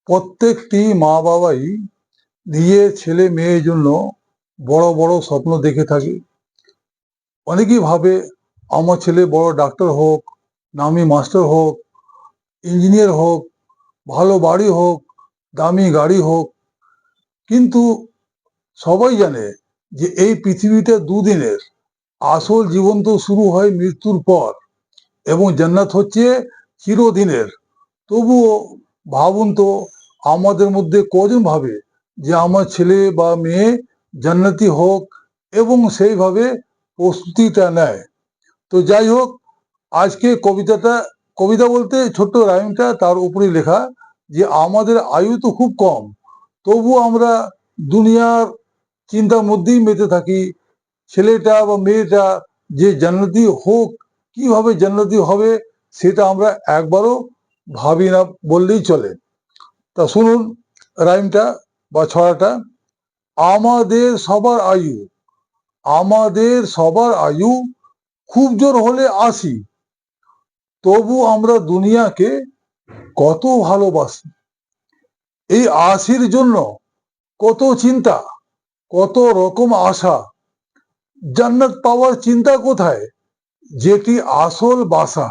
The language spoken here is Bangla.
প্রত্যেকটি মা বাবাই নিজের ছেলে মেয়ের জন্য বড় বড় স্বপ্ন দেখে থাকে। অনেকেই ভাবে আমার ছেলে বড় ডাক্তার হোক, নামি মাস্টার হোক, ইঞ্জিনিয়ার হোক, ভালো বাড়ি হোক, দামি গাড়ি হোক। কিন্তু সবাই জানে যে এই পৃথিবীটা দুদিনের, আসল জীবন তো শুরু হয় মৃত্যুর পর, এবং জান্নাত হচ্ছে চিরদিনের। তবুও ভাবুন তো, আমাদের মধ্যে কজন ভাবে যে আমার ছেলে বা মেয়ে জান্নাতি হোক এবং সেইভাবে প্রস্তুতিটা নেয়। তো যাই হোক, আজকে কবিতা বলতে ছোট্ট রাইমটা, তার উপরে লেখা যে আমাদের আয়ু তো খুব কম, তবু আমরা দুনিয়ার চিন্তার মধ্যেই মেতে থাকি। ছেলেটা বা মেয়েটা যে জান্নাতি হোক, কিভাবে জান্নাতি হবে সেটা আমরা একবারও ভাবি না বললেই চলে। তা শুনুন রাইমটা বা ছড়াটা। আমাদের আয়ু আমাদের সবার আয়ু খুব জোর হলে ৮০, তবু আমরা দুনিয়াকে কত ভালোবাসি। এই ৮০-র জন্য কত চিন্তা, কত রকম আশা। জান্নাত পাওয়ার চিন্তা কোথায়, যেটি আসল বাসা।